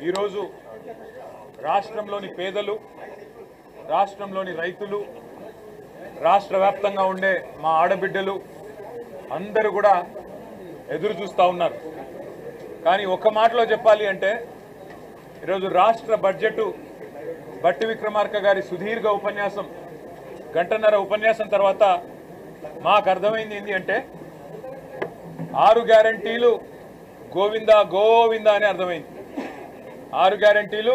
ఈరోజు రాష్ట్రంలోని పేదలు, రాష్ట్రంలోని రైతులు, రాష్ట్ర వ్యాప్తంగా ఉండే మా ఆడబిడ్డలు అందరూ కూడా ఎదురు చూస్తూ ఉన్నారు. కానీ ఒక్క మాటలో చెప్పాలి అంటే ఈరోజు రాష్ట్ర బడ్జెట్ బట్టి విక్రమార్క గారి సుదీర్ఘ ఉపన్యాసం, గంటన్నర ఉపన్యాసం తర్వాత మాకు అర్థమైంది ఏంటి అంటే 6 గ్యారంటీలు గోవిందా గోవిందా అని అర్థమైంది. 6 గ్యారంటీలు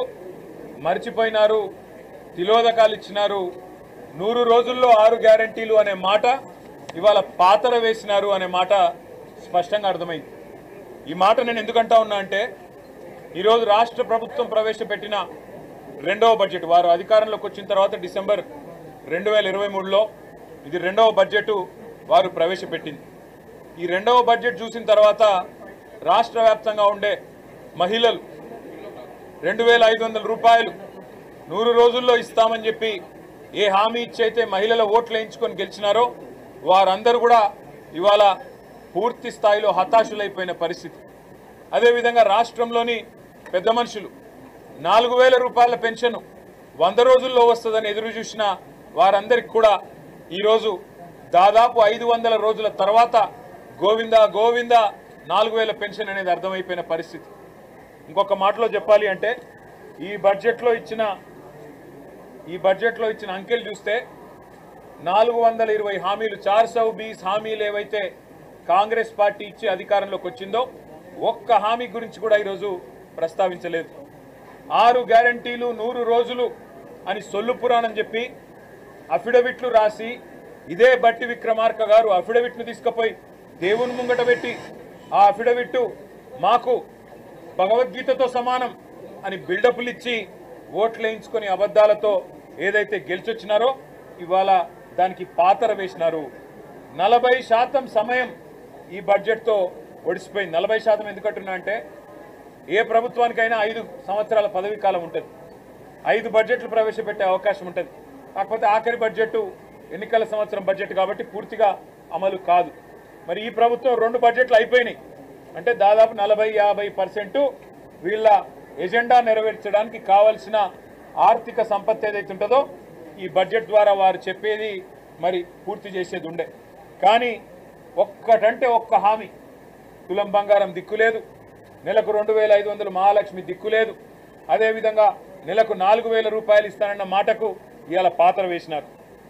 మర్చిపోయినారు, తిలోదకాలు ఇచ్చినారు. 100 రోజుల్లో 6 గ్యారంటీలు అనే మాట ఇవాళ పాతర వేసినారు అనే మాట స్పష్టంగా అర్థమైంది. ఈ మాట నేను ఎందుకంటా ఉన్నా అంటే ఈరోజు రాష్ట్ర ప్రభుత్వం ప్రవేశపెట్టిన రెండవ బడ్జెట్, వారు అధికారంలోకి వచ్చిన తర్వాత డిసెంబర్ 2023లో ఇది రెండవ బడ్జెట్ వారు ప్రవేశపెట్టింది. ఈ రెండవ బడ్జెట్ చూసిన తర్వాత రాష్ట్ర వ్యాప్తంగా ఉండే మహిళలు 2500 రూపాయలు 100 రోజుల్లో ఇస్తామని చెప్పి ఏ హామీ ఇచ్చైతే మహిళల ఓట్లు వేయించుకొని గెలిచినారో వారందరూ కూడా ఇవాళ పూర్తి స్థాయిలో హతాశులైపోయిన పరిస్థితి. అదేవిధంగా రాష్ట్రంలోని పెద్ద మనుషులు 4000 రూపాయల పెన్షన్ 100 రోజుల్లో వస్తుందని ఎదురు చూసిన వారందరికీ కూడా ఈరోజు దాదాపు 500 రోజుల తర్వాత గోవిందా గోవిందా 4000 పెన్షన్ అనేది అర్థమైపోయిన పరిస్థితి. ఇంకొక మాటలో చెప్పాలి అంటే ఈ బడ్జెట్లో ఇచ్చిన అంకెలు చూస్తే 420 హామీలు 420 హామీలు ఏవైతే కాంగ్రెస్ పార్టీ ఇచ్చి అధికారంలోకి వచ్చిందో ఒక్క హామీ గురించి కూడా ఈరోజు ప్రస్తావించలేదు. 6 గ్యారంటీలు 100 రోజులు అని సొల్లు పురాణం చెప్పి అఫిడవిట్లు రాసి ఇదే బట్టి విక్రమార్క గారు అఫిడవిట్ను తీసుకుపోయి దేవుని ముంగట పెట్టి ఆ అఫిడవిట్ మాకు భగవద్గీతతో సమానం అని బిల్డప్లు ఇచ్చి ఓట్లు వేయించుకొని అబద్ధాలతో ఏదైతే గెలిచొచ్చినారో ఇవాళ దానికి పాతర వేసినారు. 40% సమయం ఈ బడ్జెట్తో ఒడిసిపోయింది. 40% ఎందుకంటున్నా అంటే ఏ ప్రభుత్వానికైనా 5 సంవత్సరాల పదవీ కాలం ఉంటుంది, 5 బడ్జెట్లు ప్రవేశపెట్టే అవకాశం ఉంటుంది. కాకపోతే ఆఖరి బడ్జెట్ ఎన్నికల సంవత్సరం బడ్జెట్ కాబట్టి పూర్తిగా అమలు కాదు. మరి ఈ ప్రభుత్వం 2 బడ్జెట్లు అయిపోయినాయి అంటే దాదాపు 40-50% వీళ్ళ ఎజెండా నెరవేర్చడానికి కావాల్సిన ఆర్థిక సంపత్తి ఏదైతే ఉంటుందో ఈ బడ్జెట్ ద్వారా వారు చెప్పేది మరి పూర్తి చేసేది ఉండే. కానీ ఒక్కటంటే ఒక్క హామీ, తులం బంగారం దిక్కులేదు, నెలకు 2500 మహాలక్ష్మి దిక్కులేదు, అదేవిధంగా నెలకు 4000 రూపాయలు ఇస్తానన్న మాటకు ఇవాళ పాతర వేసినారు.